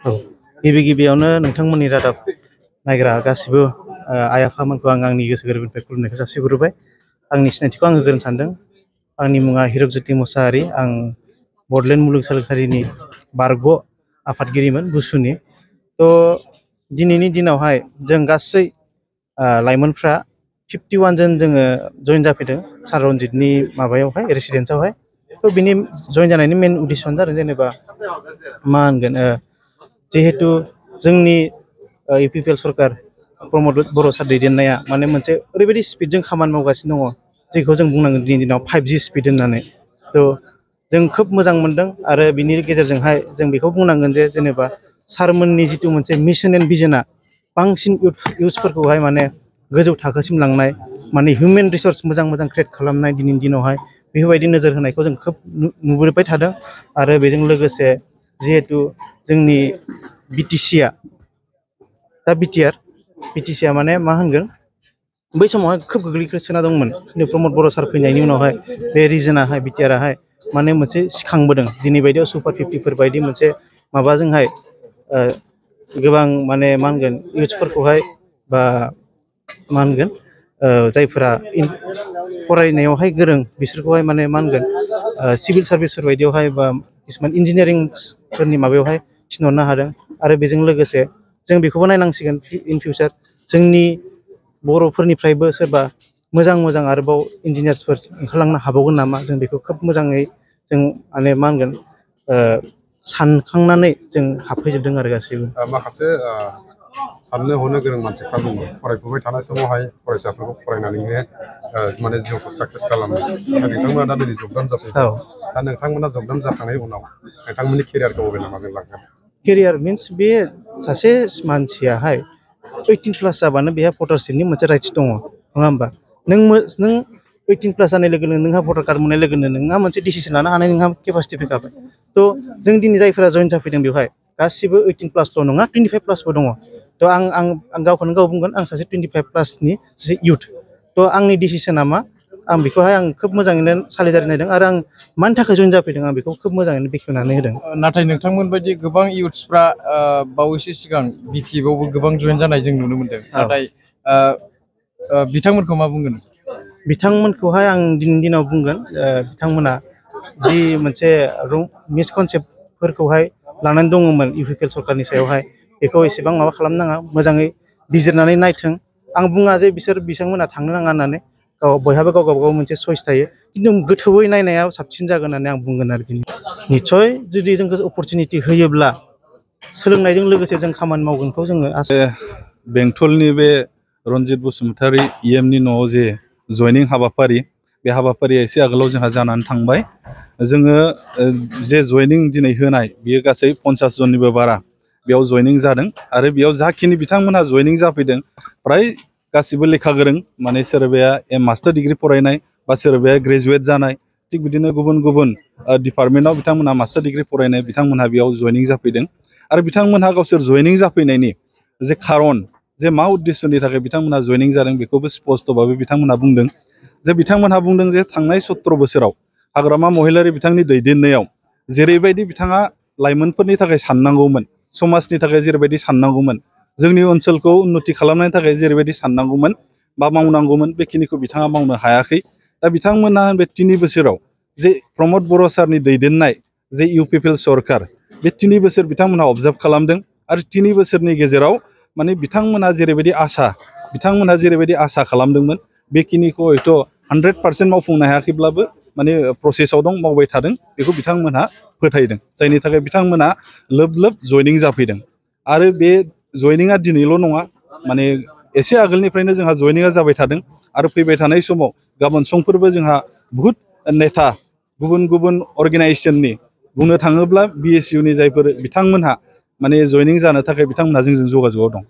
औ गिबि गिबियावनो नोंथांमोननि रादाब नायग्रा गासिबो आइ आफामोनखौ आं आंनि गोसो गोरबोनिफ्राय खुलुमनायखौ जासिहरबाय। आंनि सिनायथिखौ आङो होग्रोनो सानदों। आंनि मुङा हिरकज्योति मोसाहारि। आं बड'लेण्ड मुलुगसोलोंसालिनि बारग' आफादगिरिमोन बुसुनि। थ' दिनैनि दिनावहाय जों गासै लाइमोनफ्रा 51 जन जोङो जइन जाफैदों सार रनजितनि माबायावहाय रेसिडेन्सआवहाय। थ' बिनि जइन जानायनि मेन उद्देশ্যआनो जादों जेनेबा मा होनगोन जिहेतु जोंनि इउपिपिएल सरकार प्रमद बर' सार दैदेननाया माने मोनसे ओरैबायदि स्पिडजों खामानि मावगासिनो दङ जेखौ जों बुंनांगोन दिनैनि दिनाव 5G स्पिड होननानै। थ' जों खोब मोजां मोनदों आरो बिनि गेजेरजोंहाय जों बेखौ बुंनांगोन जे जेनेबा सारमोननि जिथु मोनसे मिशन एन्ड भिजोना बांसिन इउथ्सफोरखौहाय माने गोजौ थाखोसिम लांनाय, माने हिउमेन रिसर्स मोजां मोजां क्रियेट खालामनाय दिनैनि दिनावहाय बेफोरबायदि नोजोर होनायखौ जों खोब नुबोबाय थादों। आरो बेजों लोगोसे जिहेतु जोंनि बिटिसिआ दा बिटिसिआ माने मा होनगोन बै समावहाय खोब गोग्लैसोना दंमोन। खिन्थु प्रमद बर' सार फैनायनि उनावहाय बे रिजनाहाय बिटिआरआहाय माने मोनसे सिखांबोदों। दिनै बायदियाव सुपार 50फोर बायदि मोनसे माबाजोंहाय गोबां माने मा होनगोन इउथ्सफोरखौहाय बा मा होनगोन जायफोरा फरायनायावहाय गोरों बिसोरखौहाय माने मा होनगोन सिभिल सार्भिसफोर बायदियावहाय बा किसुमान इन्जिनियारिंफोरनि माबायावहाय थिनहरनो हादों। आरो बेजों लोगोसे जों बेखौबो नायनांसिगोन इन फिउचार जोंनि बर'फोरनिफ्रायबो सोरबा मोजां मोजां आरोबाव इन्जिनियार्सफोर ओंखारलांनो हाबावगोन नामा, जों बेखौ खोब मोजाङै जों माने मा होनगोन सानखांनानै जों हाबफैजोबदों आरो गासैबो। माखासे साननो हनो गोरों मानसिफ्रा दङ फरायफुबाय थानाय समावहाय फरायसाफोरखौ फरायनानैनो माने जिउखौ साक्सेस खालामो। नोंथांमोना दा दिनै जबदान जाफैबाय। दा नोंथांमोना जबदान जाखांनायनि उनाव नोंथांमोननि केरियारखौ बबे लामाजों लांगोन? केरियार मिन्स बे सासे मानसियाहाय 18+ जाबानो बेहा भटारशिपनि मोनसे राइट्स दङ, नङा होमबा? नों 18+ जानाय लोगो लोगो नोंहा भटार कार्ड मोननाय लोगो लोगो नोंहा मोनसे डिसिसन लानो हानाय नोंहा केपासिटि फैखाबाय। थ' जों दिनै जायफोरा जइन जाफैदों बेवहाय गासिबो 18+ नङा 25+बो दङ। थ' आं गावखौनो गाव बुंगोन आं सासे 25+नि सासे इउथ। थ' आंनि डिसिसना मा आं बेखौहाय आं खोब मोजाङैनो सालिजारि नायदों आरो आं मानि थाखाय जइन जाफैदों आं बेखौ खोब मोजाङैनो बेखेवनानै होदों। नाथाय नोंथांमोन बायदि गोबां इउथ्सफ्रा बावैसो सिगां बिटिएफआवबो गोबां जइन जानाय जों नुनो मोनदों। नाथाय बिथांमोनखौ मा बुंगोन? बिथांमोनखौहाय आं दिनैनि दिनाव बुंगोन बिथांमोना जि मोनसे मिसकनसेप्टफोरखौहाय लानानै दङमोन इउपिपिएल सरकारनि सायावहाय बेखौ एसेबां माबा खालामनाङा, मोजाङै बिजिरनानै नायथों। आं बुङा जे बिथांमोना थांनो नाङा होननानै, बयहाबो गाव गावबागाव मोनसे चइस थायो। खिन्थु गोथौयै नायनाया साबसिन जागोन होननानै आं बुंगोन आरो दिनै। निस्सय जुदि जोंखौ अपरसुनिटि होयोब्ला सोलोंनायजों लोगोसे जों खामानि मावगोनखौ जोङो आसा। बेंटलनि बे रनजित बसुमतारी इएमनि न'आव जे जयनिं हाबाफारि, बे हाबाफारिया एसे आगोलाव जोंहा जानानै थांबाय। जोङो जे जयनिं दिनै होनाय बियो गासै 50 जननिबो बारा बेयाव जयनिं जादों। आरो बेयाव जाखिनि बिथांमोनहा जयनिं जाफैदों फ्राय गासिबो लेखा गोरों, माने सोरबाया मास्टार डिग्री फरायनाय बा सोरबाया ग्रेजुवेट जानाय, थिग बिदिनो गुबुन गुबुन डिपार्टमेन्टआव बिथांमोनहा मास्टार डिग्री फरायनाय बिथांमोनहा बेयाव जयनिं जाफैदों। आरो बिथांमोनहा गावसोर जयनिं जाफैनायनि जे खारन, जे मा उद्देশ্যनि थाखाय बिथांमोनहा जयनिं जादों बेखौबो स्पस्त'भाबै बिथांमोनहा बुंदों। जे बिथांमोनहा बुंदों जे थांनाय 17 बोसोराव हाग्रामा महिलारि बिथांनि दैदेननायाव जेरैबायदि बिथाङा लाइमोनफोरनि थाखाय साननांगौमोन, समाजनि थाखाय जेरैबायदि साननांगौमोन, जोंनि ओनसोलखौ उन्नति खालामनायनि थाखाय जेरैबायदि साननांगौमोन बा मावनांगौमोन, बेखिनिखौ बिथाङा मावनो हायाखै। दा बिथांमोनहा बे 3 बोसोराव जे प्रमद बर' सारनि दैदेननाय जे इउपिपिएल सरकार, बे 3 बोसोर बिथांमोनहा अबजार्भ खालामदों। आरो 3 बोसोरनि गेजेराव माने बिथांमोनहा जेरैबायदि आसा खालामदोंमोन बेखिनिखौ हयथ' 100% मावफुंनो हायाखैब्लाबो माने प्रसेसआव दं, मावबाय थादों, बेखौ बिथांमोनहा फोथायदों। जायनि थाखाय बिथांमोनहा लोब लोब जयनिं जाफैदों। आरो बे जयनिंआ दिनैल' नङा, माने एसे आगोलनिफ्रायनो जोंहा जयनिंआ जाबाय थादों। आरो फैबाय थानाय समाव गाबोन समफोरबो जोंहा बुहुत नेता गुबुन गुबुन अर्गेनाइजेसननि, बुंनो थाङोब्ला बिएसइउनि जायफोर बिथांमोनहा माने जयनिं जानो थाखाय बिथांमोनहा जोंजों जगाजगआव दं।